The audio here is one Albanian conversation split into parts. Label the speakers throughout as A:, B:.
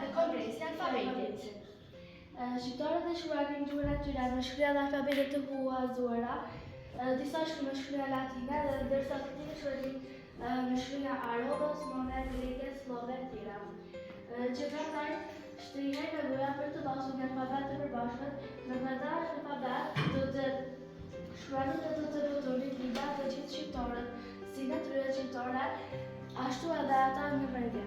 A: dhe kongresi i alfabetit.
B: Shqiptarët e shkruajnë gjuhën e tyre me shkruaj dhe alfabetet të huazuara, disa shkruajnë me shkruaj latine, ndërsa të tjerë shkruajnë me shkruaj arabe, osmane, greke, slove e tjera. Gjithashtu shtrihen nevoja për të pasur një alfabet të përbashkët, në këtë alfabet do të shkruajnë dhe do të botonin liga të gjithë shqiptarët, si natyrë shqiptare, ashtu edhe ata në media.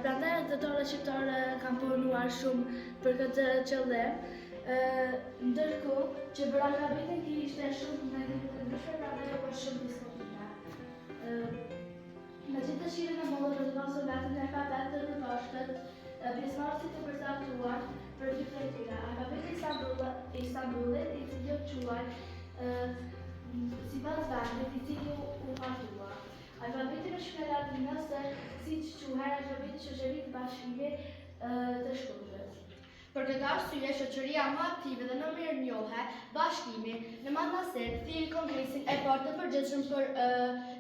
B: Prandaj editoret shqiptare kanë punuar shumë për këtë qëllim, ndërkohë që për alfabetin kishte shumë ndryshme, prandaj u bë shumë diskutime. Me gjithë dëshirën e mollë për të pasur vetëm një alfabet të përbashkët, pjesëmarrësit të përcaktuar për dy prej tyre. Alfabeti Istanbulit, i cili u quaj sipas vendit i cili u hartua. Alfabeti me shkruaj latine ose siç quhet alfabeti shoqërisë të Bashkimit të Shkodrës.
A: Për këtë arsye, shoqëria më aktive dhe më mirë njohe, Bashkimi në Manastir thiri kongresin e parë të përgjithshëm për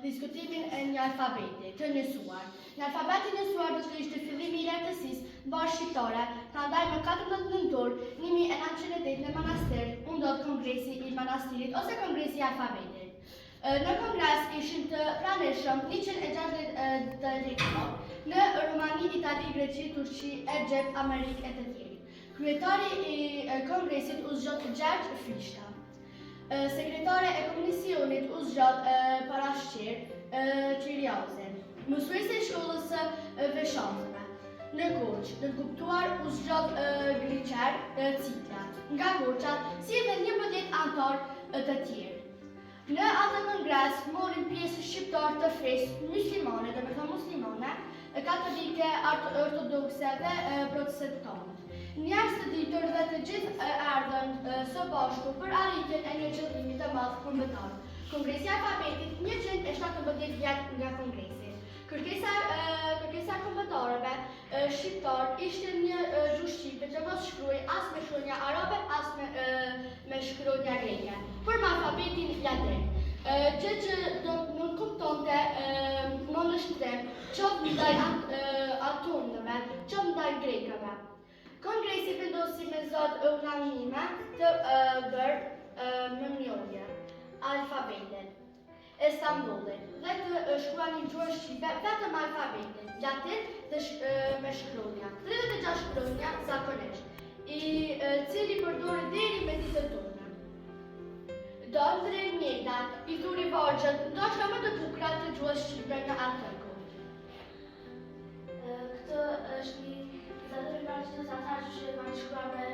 A: diskutimin e një alfabeti të njësuar. Një alfabet i njësuar do të ishte fillimi i lehtësisë bashkëshqiptare, prandaj më 14 nëntor 1908 në Manastir u ndodh kongresi i Manastirit ose kongresi i alfabetit. Në kongres ishin të pranishëm 160 delegatë në Rumani, Itali, Greqi, Turqi, Egjipt, Amerikë e të tjerë. Kryetari i kongresit u zgjat Gjergj Frishta. Sekretare e komisionit u zgjat parashqir Qiriauze. Mësuesi i shkollës së veçantëve. Në Korçë, në kuptuar u zgjat Gliqer Ciklat. Nga Korça, si edhe 11 antar të tjerë. Në atë kongres morin pjesë shqiptar të fesë muslimane, dhe me thënë muslimane, katolike, ortodokse dhe protestante. Njerëz të ditur dhe të gjithë erdhën së bashku për arritjen e një qëllimi të madh kombëtar. Kongresi i alfabetit 117 vjet nga kongresi. Kërkesa e kombëtarëve shqiptar ishte një gjuhë shqipe që mos shkruaj as me shkronja arabe, as me shkronja greke, por me alfabetin latin. Gjë që nuk kuptonte më në shtrem, qoftë ndaj atonëve, qoftë ndaj grekëve. Kongresi vendosi me zot unanime të bërë me mjolje alfabetin Istanbulit dhe të shkruanin gjuhën shqipe vetëm alfabetin latin me shkronja, 36 shkronja zakonisht, i cili përdoret deri me ditët tona. Dondre Mjeta i thuri vargjët ndoshta më të bukura të gjuhës shqipe në atë kohë.
B: Këtë është një vizatër i parë që ata që kanë shkruar me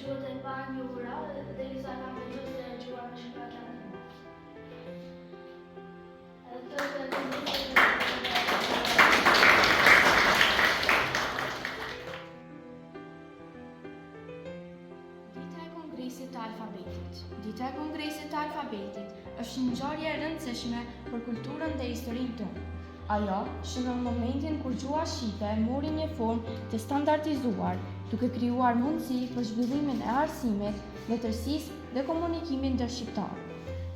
B: gjuhët e panjohura dhe disa kanë vendos gjuhën me shkruar latine.
C: Dita e Kongresit të Alfabetit është një ngjarje e rëndësishme për kulturën dhe historinë tonë. Ajo shënon momentin kur gjuha shqipe mori një formë të standardizuar, duke krijuar mundësi për zhvillimin e arsimit, letërsisë dhe komunikimit ndër shqiptarë.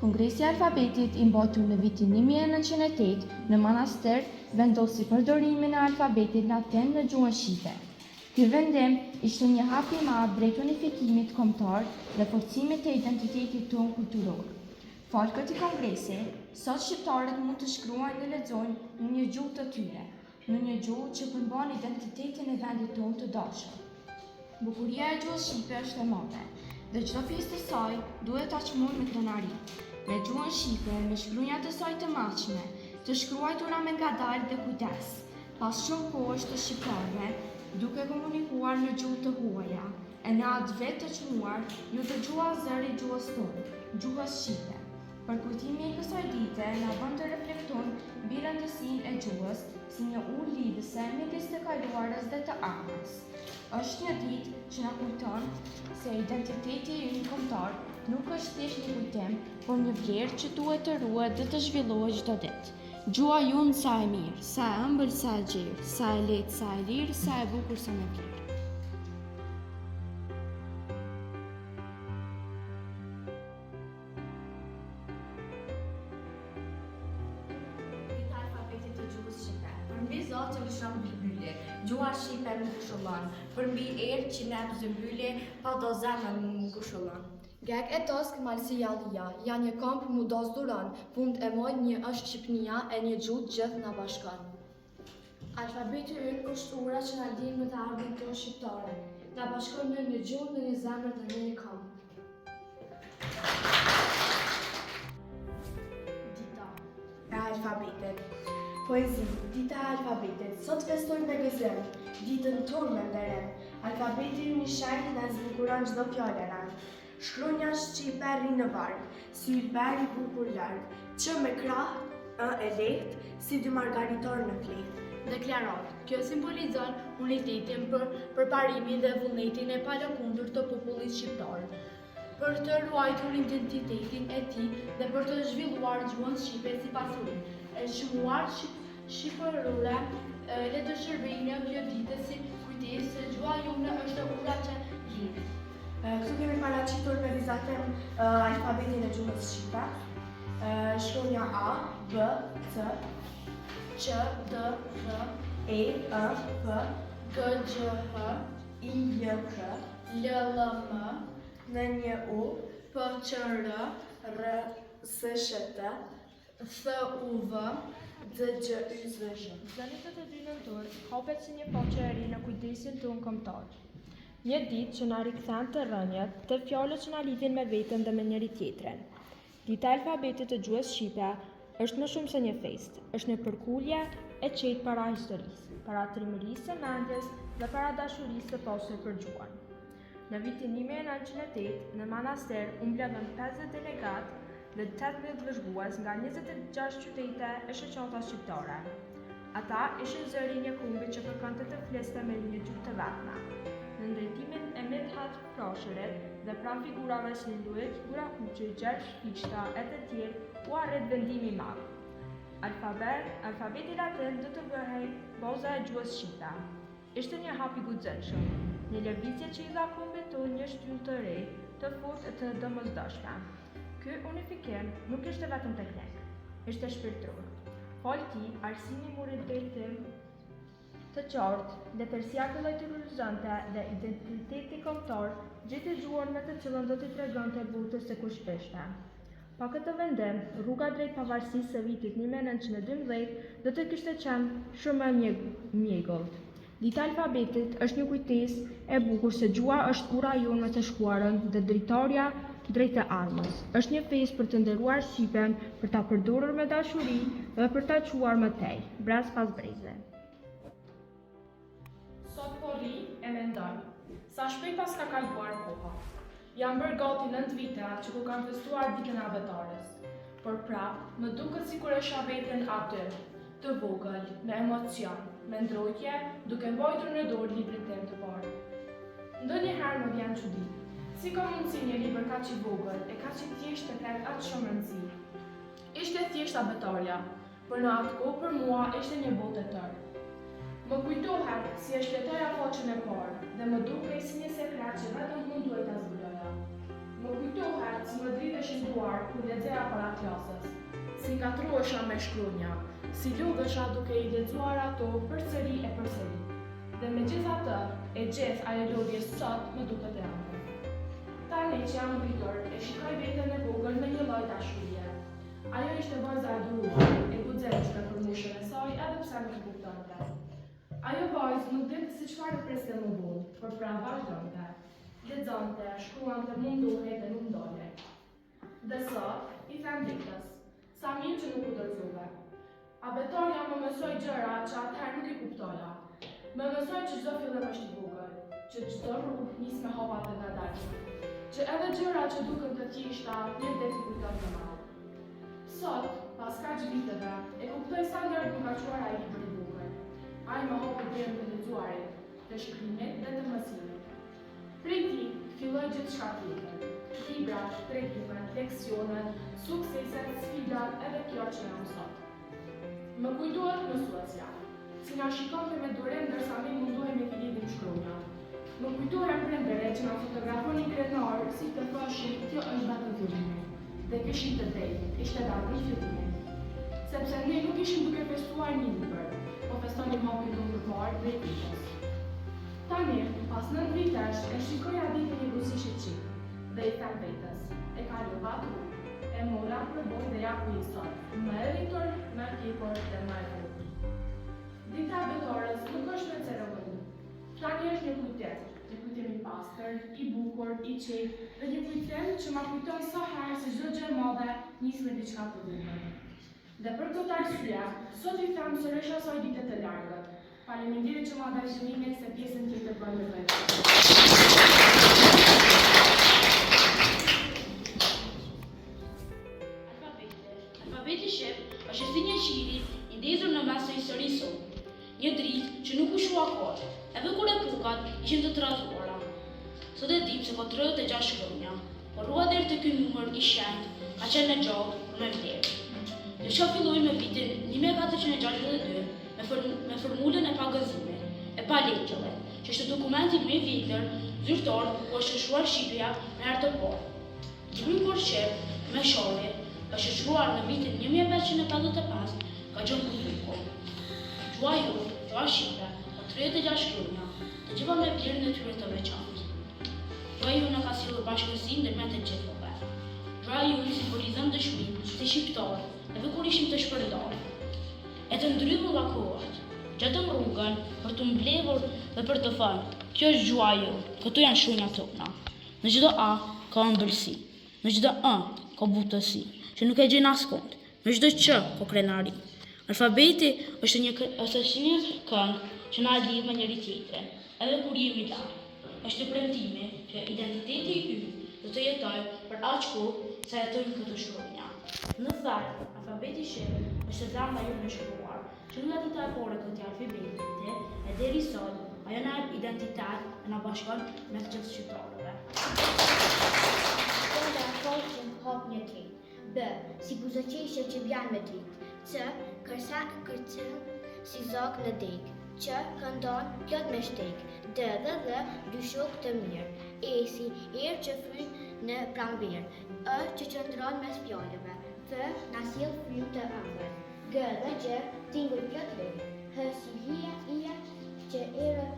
C: Kongresi i Alfabetit i mbotur në vitin 1908 në Manastir vendosi përdorimin e alfabetit latin në gjuhën shqipe. Ky vendim ishte një hap i madh drejt unifikimit kombëtar dhe forcimit të identitetit tonë kulturor. Falë këtij kongresi, sot shqiptarët mund të shkruajnë dhe lexojnë në një gjuhë të tyre, në një gjuhë që përmban identitetin e vendit tonë të dashur. Bukuria e gjuhës shqipe është e madhe, dhe çdo pjesë të saj duhet ta çmojmë me krenari. Me gjuhën shqipe, me shkronjat e saj të maqshme, të shkruajtura me ngadalë dhe kujdes, pas shumë kohësh të shqiptarëve, duke komunikuar në gjuhë të huaja, e në atë vetë të çmuar, ju dëgjua zëri gjuhës tonë, gjuhës shqipe. Përkujtimi i kësaj dite na bën të reflektojmë mbi rëndësinë e gjuhës si një ujë lidhëse midis të kaluarës dhe të ardhmes. Është një ditë që na kujton se identiteti ynë kombëtar nuk është thjesht një kujtim, por një vlerë që duhet të ruhet dhe të zhvillohet çdo ditë. Gjuha jonë sa e mirë, sa e ëmbël, sa e gjerë, sa e lehtë, sa e lirë, sa e bukur, sa me vlerë.
D: Dita e alfabetit të gjuhës shqipe. Përmbi Zot që lëshon Biblën.
C: mbyllje, gjua shqipe më ngushëllon, për mbi erë që ne zëmbyllje, pa do zemë më ngushëllon.
A: Gek e tosk malsi jallia, ja një kamp mu dos duran, pund e moj një është Shqipnia e një gjutë gjithë në bashkan.
B: Alfabeti ynë është ura që na lidh me të ardhmen tonë shqiptare. Na bashkon në një gjuhë, në një zemër dhe në një kamp.
D: Dita e alfabetit. Poezi, dita e alfabetit. Sot festojmë me gëzim, ditën tonë me nderem. Alfabeti ju një shajt në zbukuron çdo fjallë e rand. Shkronja shqipe rri në varg, si ylber i bukur larg, që me krah, e lehtë, si dy margaritor në fletë.
E: Deklarat. Kjo simbolizon unitetin për parimin dhe vullnetin e palëkundur të popullit shqiptar, për të ruajtur identitetin e tij dhe për të zhvilluar gjuhën shqipe si pasuri. E shmuar shqipërore le të shërbejë në kjo ditë si kujtesë se gjuha jonë është ura që lidh.
D: Këtu kemi paraqitur me vizatim alfabetin e gjuhës shqipe. Shkronja A, B, C,
E: Q, D, R,
D: E, F,
E: G, Gj, H,
D: I, J, K,
E: L, L, M,
D: N, J, U,
E: P, Q, R,
D: R, S, Sh, T,
E: Th, U, V.
D: D, Gj, Y, Z, Zh.
C: Në ditët e 2 nëntor, hapet si një faqe e ri në kujdesin tonë kombëtar. Një ditë që na rikthen të rënjët, të fjalët që na lidhin me veten dhe me njëri tjetrin. Dita e alfabetit të gjuhës shqipe është më shumë se një fest, është një përkullje e qetë para historisë, para trimërisë së mendjes dhe para dashurisë së pasur për gjuhën. Në vitin 1908, në Manaster u mbledhën 50 delegatë dhe 18 vëzhgues nga 26 qytete e shoqata shqiptare. Ata ishin zëri një kumbi që kërkonte të fliste me një gjuhë të vetme. Në ndërtimin e Midhat Frashërit dhe pranë figurave si Luik, Gurakuqi, Gjergj Fiqta e të tjerë, u arrit vendimi i madh. Alfabeti latin do të bëhej baza e gjuhës shqipe. Ishte një hap i guximshëm, një lëvizje që i dha kombit tonë një shtyllë të re, të fortë e të domosdoshme. Ky unifikim nuk ishte vetëm teknik, ishte shpirtëror. Fal ti, arsimi muri drejtim të qartë, letërsia kulturalizante dhe identiteti kombëtar gjeti gjuhën me të cilën do t'i tregonte botës se kush ishte. Pa këtë vendim, rruga drejt pavarësisë së vitit 1912 do të kishte qenë shumë më mjegullt. Dita e alfabetit është një kujtesë e bukur se gjuha është ura jonë me të shkuarën dhe dritarja drejt të armës. Është një festë për të nderuar shqipen, për ta përdorur me dashuri dhe për ta quar më tej, brez pas breze.
F: Sot po ri e mendoj, sa shpejt pas ka kaluar koha. Jam bërë gati 9 vite që ku kam festuar ditën e abetares. Por prap, më duket sikur e shoh veten aty, të vogël, me emocion, me ndrojtje, duke mbajtur në dorë librin tim të parë. Ndonjëherë më vjen çudi. Si ka mundësi një libër kaq i vogël e kaq i thjeshtë të ketë aq shumë rëndësi? Ishte thjesht abetarja, por në atë kohë për mua ishte një botë e tërë. Më kujtohet si e shpletoja faqen e parë dhe më dukej si një sekret që vetëm unë duhet ta zbuloja. Më kujtohet si më dridheshin duar kur lexoja para klasës, si ngatrohesha me shkronja, si lodhesha duke i lexuar ato përsëri e përsëri. Dhe megjithatë, e gjithë ajo lodhje sot më duket e ëmbël. Tani që jam rritur, e shikoj veten e vogël me një lloj dashurie. Ajo ishte vajza e duruar, e guximshme për moshën e saj, edhe pse nuk e kuptonte. Ajo vajzë nuk dinte si çfarë priste më vonë, por pra vazhdonte. Lexonte, shkruante, mundohej dhe nuk ndalej. Dhe sot, i them ditës, sa mirë që nuk u dorëzova. Abetarja më mësoi gjëra që atëherë nuk i kuptoja. Më mësoi që çdo fillim është i vogël, që çdo rrugë nis me hapa të ngadalshme, që edhe gjëra që duken të thjeshta, një ditë i kujtojnë të madh. Sot, pas kaq viteve, e kuptoj sa lart më ka çuar ai libri i vogël. Ai më hopi derën të lexuarit, të shkrimit dhe të mësimit. Prej tij filloi gjithçka tjetër. Librat, tregimet, leksionet, sukseset, sfidat, edhe kjo që jam sot. Më kujtohet mësuesja, si na shikonte me durim ndërsa ne mundohemi të lidhim shkronja. Më kujtohet prindërit që na fotografonin krenar si të thoshin kjo është data fillimi. Dhe kishin të drejtë, ishte data e fillimit. Sepse ne nuk ishim duke festuar një libër, po feston një hapje të ndërtuar prej ditës. Tani, pas 9 vitesh, e shikoja ditën një buzishe qik, dhe i them vetës, e kalova tu, e mora për boj dhe ja ku i sot, më e rritur, më e kipur dhe më e frutë. Dita e betores nuk është me ceremoni. Tani është një kujtet, një kujtim i pastër, i bukur, i qetë, dhe një kujtim që ma kujton sa herë se çdo gjë e madhe nis me diçka të vogël. Dhe për këtë arsye, sot i them sërish asaj dite të largët. Faleminderit që ma dha shënimin se pjesën tjetër bën me vetë.
G: Alfabeti shqip është si një qiri i ndezur në mes të historisë sot. Një dritë që nuk u shua kohë, edhe kur epokat ishin të trazuara. Sot e dim se ka 36 shkronja, por rrua deri te ky numër i shenjtë ka qenë e gjallë për me vlerë. Ne shka filloi me vitin 1462 me formulën e pagazimit, e palegjëve, që është dokumenti më i vjetër zyrtar ku është shkruar Shqipëria në herë të parë. Libri për shqip me shorje është shkruar në vitin 1555 ka Gjon Kuzuku. Gjua jonë, gjua shqipe, ka 36 shkronja, të gjitha me vlerën e tyre të veçantë. Gjua jonë ka sjellur bashkësinë ndërmjet të gjithëve. Gjua jonë simbolizon dëshminë se shqiptarë, edhe kur ishim të shpërndarë, e të ndrymur nga kohët, gjetëm rrugën për të mbledhur dhe për të thënë, kjo është gjua jonë, këtu janë shkronjat tona. Në çdo A ka ëmbëlsi, në çdo Ë ka butësi, që nuk e gjen askund, në çdo Q ka krenari. Alfabeti është një këngë që na lidh me njëri tjetrin, edhe kur jemi larg. Është premtimi që identiteti i ynë do të jetojë për aq kohë sa jetojnë këto shkronja. Në fakt, alfabeti shqip është drama jonë e shkruar, që nga dita e parë e këtij alfabeti, e deri sot, ajo na jep identitet e na bashkon me të gjithë shqiptarëve.
H: Shkronja e parë që më hap një dritë. B. Si buzëqeshje që vjen me dritë. C. Kërsak kërcen si zog në deg. Q. Këndon plot me shteg. D. Dhe dy shok të mirë. E. Si erë që fryn në pranverë. E. Që qëndron mes fjalëve. F. Na sjell frym të ëmbël. G. Dhe Gj. Tingull plot vend. H. Si hija që erë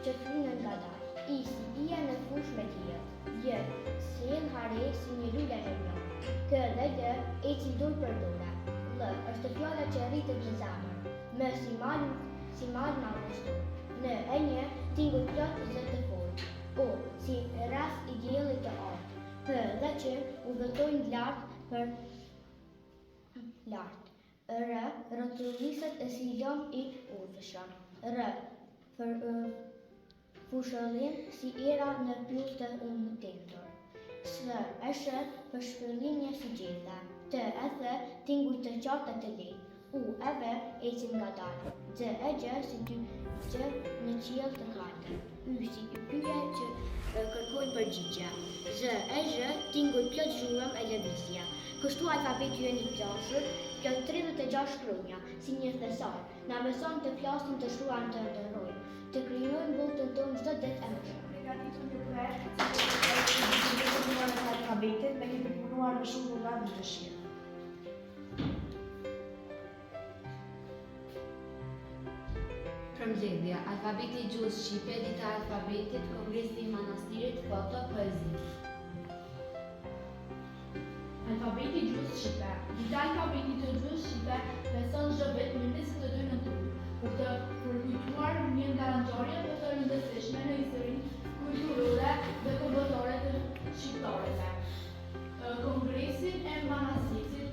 H: që frynën nga dalë. I. Si ija në fush me tjerë. J. Sjell hare si një lule e njohur. K. Dhe L. Eci dorë për dorë. L. Është fjala që rritet në zemër. M. Si mal madhështor. N. E një tingull plot zë të fortë. O. Si rast i diellit të artë. P. Dhe Q. Udhëtojnë lart për lart. R. Rrotulliset e si lom i udhëshëm. R. Për fushëllim si era në pyll të tendur. S. Është për shpërlimje si gjeta. T. E the tingull të qartë të lehtë. U. E V. Ecin nga dalë. D. E Gjë si dy gjë në qiell të kaltër. Y. Si pyetje që kërkojnë përgjigje. Z. E Zh. Tingull plot zhurmë e lëvizje. Kështu alfabeti ynë i plashur, plot 36 shkronja, si një thesar, na mëson të flasim, të shkruajmë, të ndërrojmë, të krijojmë botën tonë çdo ditë e më shumë.
D: Përgatitur një projekt të alfabetit me kemi punuar në shumë rrugë të dëshirë.
I: Përmbledhja, alfabeti i gjuhës shqipe, dita e alfabetit, kongresi i manastirit, foto, poezi.
E: Alfabeti i gjuhës shqipe. Dita e alfabetit të gjuhës shqipe beson çdo vit në 22 nëntor për të përkujtuar një ngjarje të rëndësishme në historinë kulturore dhe kombëtare të shqiptarëve. Kongresin e Manastirit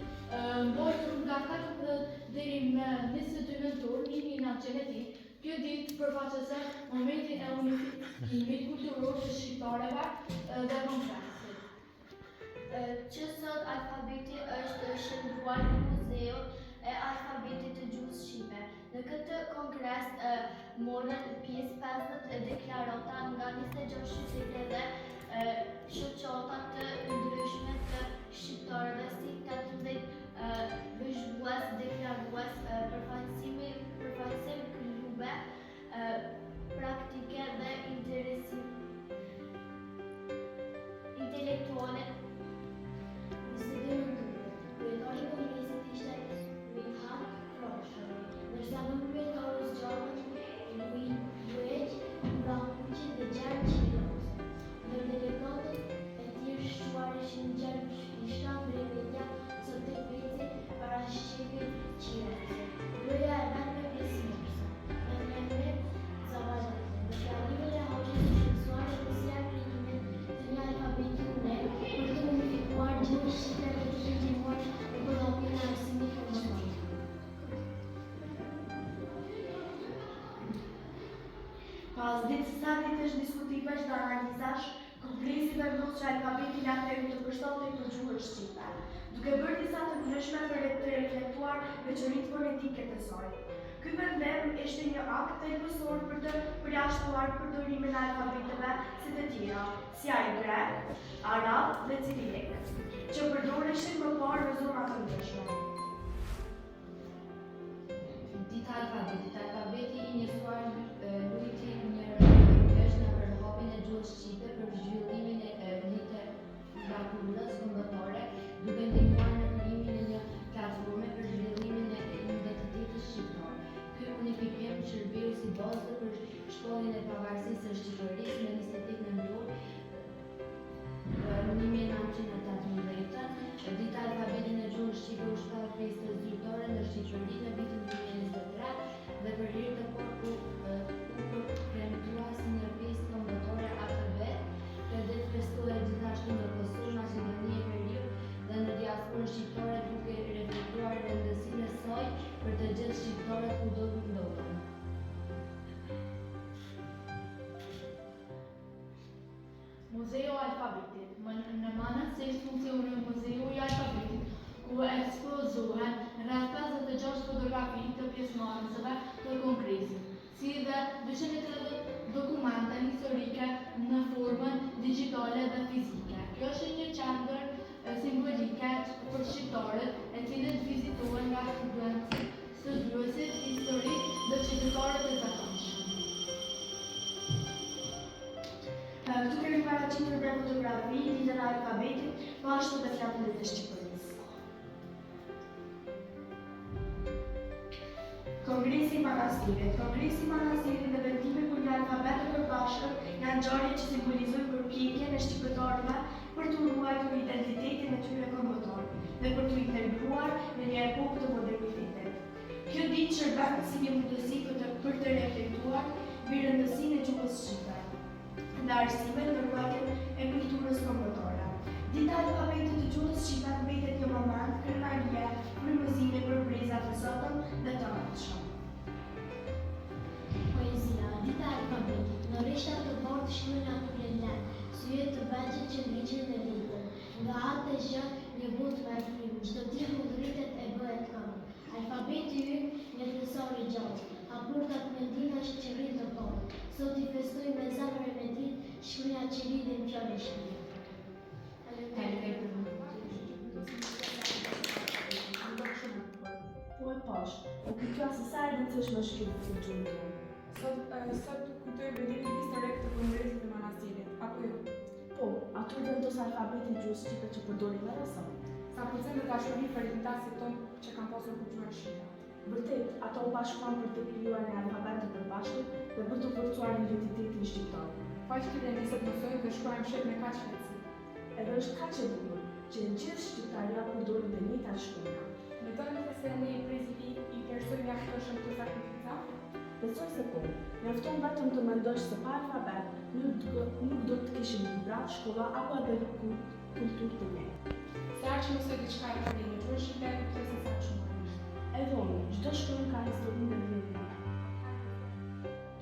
E: mbajtur nga 14 deri në 22 nëntor 1910. Kjo ditë përfaqëson momentin e unifikimit kulturor të shqiptarëve dhe kongresit.
A: Që sot alfabeti është shndruar në Muzeun e Alfabetit të Gjuhës Shqipe. Në këtë kongres morën pjesë 50 deklarata nga 26 qytete dhe shoqata të ndryshme të shqiptarëve, si 18 vëzhgues, deklarues, përfaqësim klube, praktike dhe intelektuale. Kryetari i kongresit ishte Wilhelm Froscher, ndërsa numri ka
D: ditë së saktit është diskutimesh dhe analizash, Kongresi vendos që alfabeti atëherë të përshtatej për gjuhën shqipe, duke bërë disa të ndryshme për të reflektuar veçoritë fonetike të saj. Ky vendim ishte një akt thelbësor për të përjashtuar përdorimin e alfabeteve si të tjera, si ai grek, arab dhe cirilik, që përdoreshin më parë në zona të ndryshme.
I: Dita e alfabetit. Alfabeti i njësuar luajti një rol në përhapjen e gjuhës shqipe për zhvillimin e literaturës kombëtare, duke ndihmuar në krijimin e një platforme për zhvillimin e identitetit shqiptar. Ky unifikim shërbeu si bazë për shkolljen e pavarësisë së Shqipërisë në 21 nëntor 1918. Dita e alfabetit në gjuhën shqipe u shpall festë zyrtare në Shqipëri në vitin 2023 dhe për herë të parë u premtua si një festë kombëtare AKB. Kjo ditë festohet gjithashtu në Kosovë, Maqedoni e Veriut dhe në diasporën shqiptare, duke reflektuar rëndësinë e saj për të gjithë shqiptarët kudo ndodhen.
E: Muzeu i Alfabetit. Në Manastir funksionon Muzeu i Alfabetit, ku ekspozohen rreth 56 fotografi të pjesëmarrësve të kongresit, si dhe 230 dokumenta historike në formën digjitale dhe fizike. Kjo është një qendër simbolike për shqiptarët, e cilët vizitohen nga studentët, studiuesit historik dhe qytetarët e zakonshëm.
D: Këtu kemi paraqitur për fotografi, ditën e alfabetit, po ashtu dhe flamurit e Shqipërisë. Kongresi i Manastirit. Kongresi i Manastirit dhe vendimi për një alfabet të përbashkët janë ngjarje që simbolizojnë përpjekjen e shqiptarëve për të ruajtur identitetin e tyre kombëtar dhe për të integruar në një epokë të modernitetit. Kjo ditë shërben si një mundësi për të reflektuar mbi rëndësinë e gjuhës shqipe dhe arsimet në ruajtjen e kulturës kombëtare. Dita e alfabetit të gjuhës shqipe mbetet një moment krenarie, frymëzimi për brezat të sotëm dhe të ardhshëm.
H: Poezia. Dita e alfabetit. Në rishtat të bordë shkruajnë atyre lehtë, syet të vegjël që ndiqen në libër. Nga atë e gjë një butë me frymë, çdo ditë mundëritet e bëhet këngë. Alfabeti ynë një thesor i gjatë, hapurkat mendimesh që rrin të kohë. Sot i festoj me zemrën e ditë, shkruaja që lidhin fjalë shkruaj.
D: Po e pash, u kujtua se sa e rëndësishme është kjo gjuhë tonë.
J: Sot kujtoj vendimin historik të Kongresit të Manastirit, apo jo?
D: Po, aty vendos alfabeti i gjuhës shqipe që përdorim edhe sot.
J: Sa përcent të dashuri për rinjtasit tonë që kanë pasur për gjuhën shqipe.
D: Vërtet, ata u bashkuan për të krijuar një alfabet të përbashkët dhe për të forcuar identitetin shqiptar.
J: Faqe të nesër mësojnë dhe shkruajmë shqip me kaq lehtësi.
D: Edhe është kaq e bukur që në gjithë shqiptaria përdorin të njëjtat shkronja.
J: Mendoni se ne prezidi i persoj mjaftëshëm të sakrifica?
D: Besoj se po. Mjafton vetëm të mendosh se pa alfabet nuk do të kishim libra, shkolla apo edhe kulturë të ne.
J: Se aq mësoj diçka e përdi në gjuhën shqipe, kuptoj se sa shumë është.
D: Edhe unë, çdo shkronjë ka historinë dhe vlerën.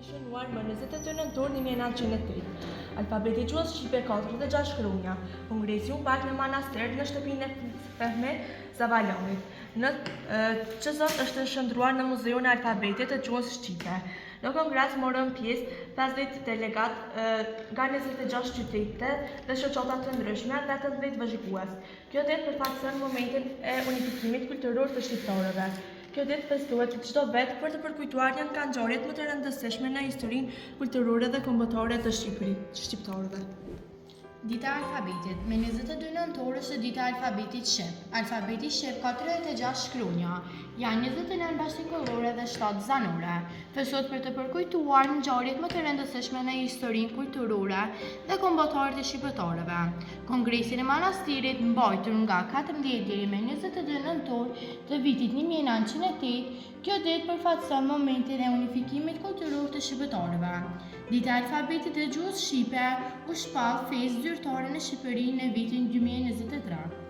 K: I shënuar më 22 nëntor 1903. Alfabeti i gjuhës shqipe ka 36 shkronja. Kongresi u bak në Manastir në shtëpinë e Fehmet Zavalonit, që sot është shndruar në Muzeun e Alfabetit të gjuhës shqipe. Në kongres morën pjesë 50 delegat nga 26 qytete dhe shoqata të ndryshme dhe 18 vëzhgues. Kjo ditë përfaqëson momentin e unifikimit kulturor të shqiptarëve. Kjo ditë festohet çdo vit për të përkujtuar një nga ngjarjet më të rëndësishme në historinë kulturore dhe kombëtare të shqiptarëve.
C: Dita e alfabetit. Me 22 nëntor është dita e alfabetit shqip. Alfabeti shqip ka 36 shkronja, janë 29 bashkëkollore dhe 7 zanore. Festohet për të përkujtuar ngjarjet më të rëndësishme në historinë kulturore dhe kombëtare të shqiptarëve. Kongresi i Manastirit, mbajtur nga 14 deri me 22 nëntor të vitit 1908, kjo ditë përfaqëson momentin e unifikimit kulturor të shqiptarëve. Dita e alfabetit të gjuhës shqipe u shpall festë zyrtare në Shqipëri në vitin 2023.